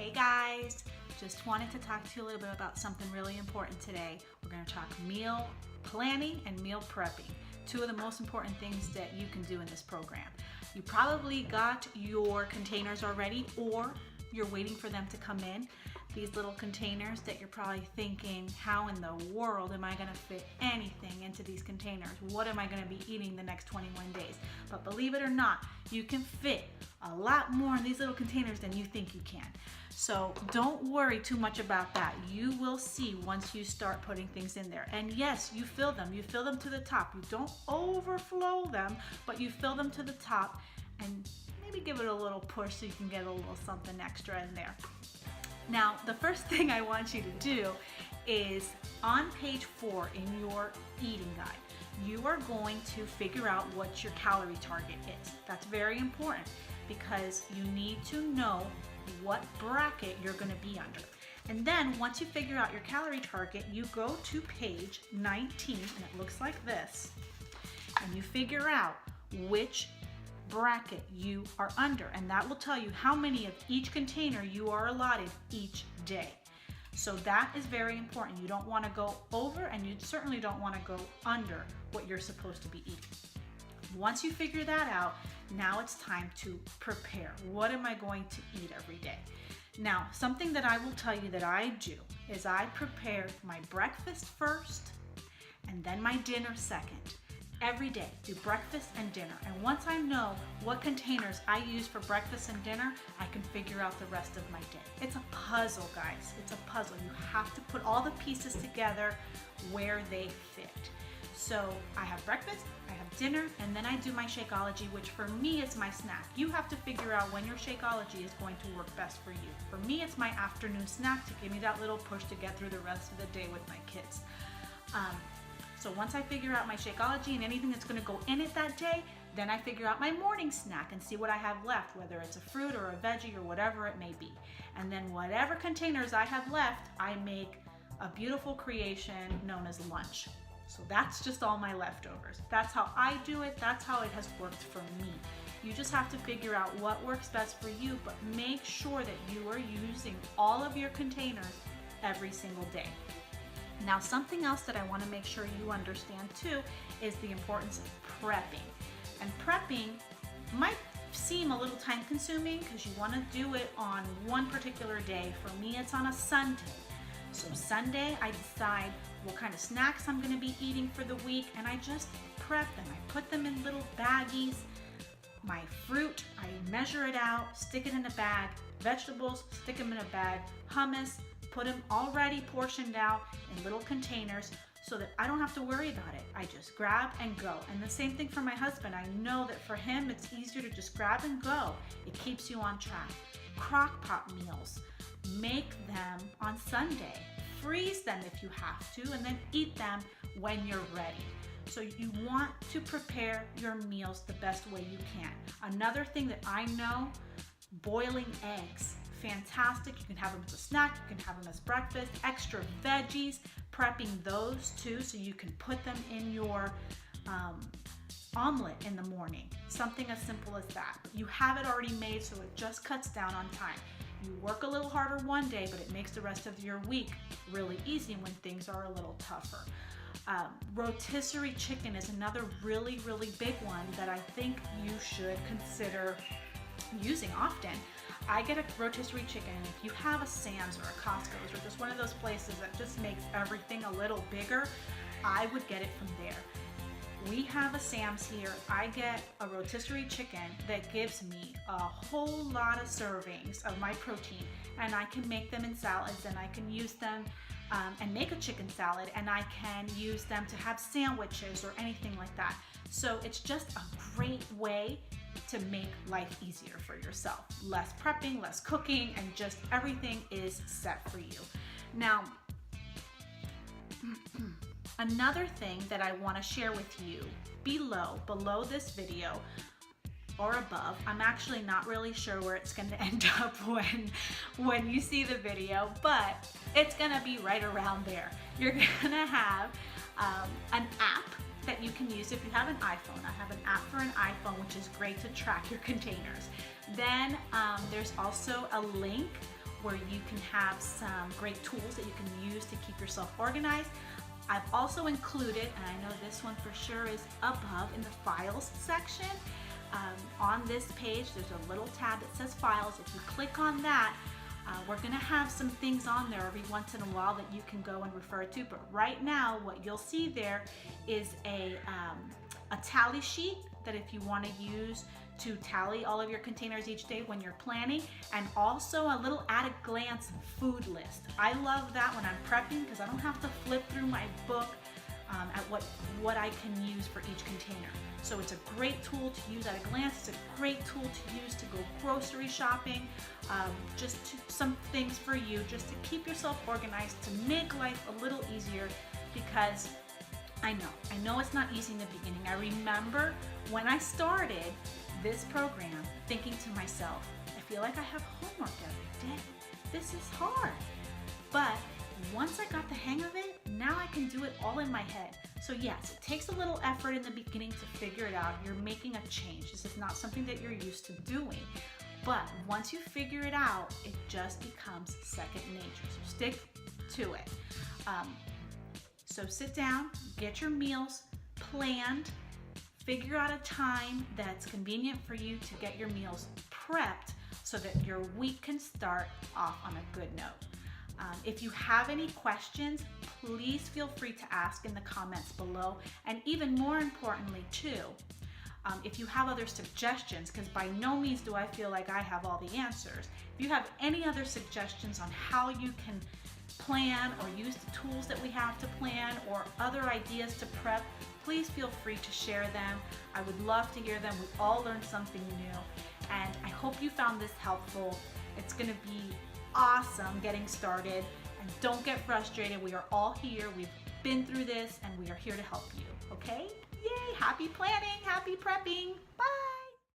Hey guys, just wanted to talk to you a little bit about something really important today. We're going to talk meal planning and meal prepping, two of the most important things that you can do in this program. You probably got your containers already, or you're waiting for them to come in. These little containers that you're probably thinking, how in the world am I going to fit anything into these containers? What am I going to be eating the next 21 days? But believe it or not, you can fit a lot more in these little containers than you think you can. So don't worry too much about that. You will see once you start putting things in there. And yes, you fill them. You fill them to the top. You don't overflow them, but you fill them to the top and maybe give it a little push so you can get a little something extra in there. Now, the first thing I want you to do is on page 4 in your eating guide, you are going to figure out what your calorie target is. That's very important because you need to know what bracket you're going to be under. And then once you figure out your calorie target, you go to page 19, and it looks like this, and you figure out which bracket you are under, and that will tell you how many of each container you are allotted each day. So that is very important. You don't want to go over, and you certainly don't want to go under what you're supposed to be eating. Once you figure that out, now it's time to prepare. What am I going to eat every day? Now, something that I will tell you that I do is I prepare my breakfast first and then my dinner second. Every day, do breakfast and dinner. And once I know what containers I use for breakfast and dinner, I can figure out the rest of my day. It's a puzzle, guys. It's a puzzle. You have to put all the pieces together where they fit. So I have breakfast, I have dinner, and then I do my Shakeology, which for me is my snack. You have to figure out when your Shakeology is going to work best for you. For me, it's my afternoon snack to give me that little push to get through the rest of the day with my kids. So once I figure out my Shakeology and anything that's going to go in it that day, then I figure out my morning snack and see what I have left, whether it's a fruit or a veggie or whatever it may be. And then whatever containers I have left, I make a beautiful creation known as lunch. So that's just all my leftovers. That's how I do it. That's how it has worked for me. You just have to figure out what works best for you, but make sure that you are using all of your containers every single day. Now, something else that I want to make sure you understand too is the importance of prepping. And prepping might seem a little time consuming because you want to do it on one particular day. For me, it's on a Sunday. So Sunday, I decide what kind of snacks I'm going to be eating for the week, and I just prep them. I put them in little baggies. My fruit, I measure it out, stick it in a bag. Vegetables, stick them in a bag. Hummus, put them already portioned out in little containers so that I don't have to worry about it. I just grab and go. And the same thing for my husband. I know that for him, it's easier to just grab and go. It keeps you on track. Crock pot meals, make them on Sunday. Freeze them if you have to, and then eat them when you're ready. So you want to prepare your meals the best way you can. Another thing that I know, boiling eggs. Fantastic. You can have them as a snack, you can have them as breakfast, extra veggies, prepping those too so you can put them in your omelet in the morning. Something as simple as that. You have it already made so it just cuts down on time. You work a little harder one day, but it makes the rest of your week really easy when things are a little tougher. Rotisserie chicken is another really, really big one that I think you should consider using often. I get a rotisserie chicken, and if you have a Sam's or a Costco's or just one of those places that just makes everything a little bigger, I would get it from there. We have a Sam's here. I get a rotisserie chicken that gives me a whole lot of servings of my protein, and I can make them in salads, and I can use them and make a chicken salad, and I can use them to have sandwiches or anything like that. So it's just a great way to make life easier for yourself. Less prepping, less cooking, and just everything is set for you. Now, another thing that I want to share with you below this video or above, I'm actually not really sure where it's going to end up when you see the video, but it's going to be right around there. You're going to have an app that you can use if you have an iPhone. I have an app for an iPhone, which is great to track your containers. Then there's also a link where you can have some great tools that you can use to keep yourself organized. I've also included, and I know this one for sure is above in the files section. On this page, there's a little tab that says files. If you click on that, we're gonna have some things on there every once in a while that you can go and refer to. But right now, what you'll see there is a tally sheet that if you wanna use to tally all of your containers each day when you're planning, and also a little at a glance food list. I love that when I'm prepping because I don't have to flip through my book at what I can use for each container. So it's a great tool to use at a glance. It's a great tool to use to go grocery shopping. Some things for you just to keep yourself organized, to make life a little easier, because I know it's not easy in the beginning. I remember when I started this program thinking to myself, I feel like I have homework every day. This is hard. But once I got the hang of it, now I can do it all in my head. So yes, it takes a little effort in the beginning to figure it out. You're making a change. This is not something that you're used to doing. But once you figure it out, it just becomes second nature. So stick to it. So sit down, get your meals planned, figure out a time that's convenient for you to get your meals prepped so that your week can start off on a good note. If you have any questions, please feel free to ask in the comments below. And even more importantly too, if you have other suggestions, because by no means do I feel like I have all the answers. If you have any other suggestions on how you can plan or use the tools that we have to plan, or other ideas to prep, please feel free to share them. I would love to hear them. We all learned something new, and I hope you found this helpful. It's going to be awesome getting started, and don't get frustrated. We are all here. We've been through this, and we are here to help you. Okay? Yay! Happy planning, happy prepping. Bye!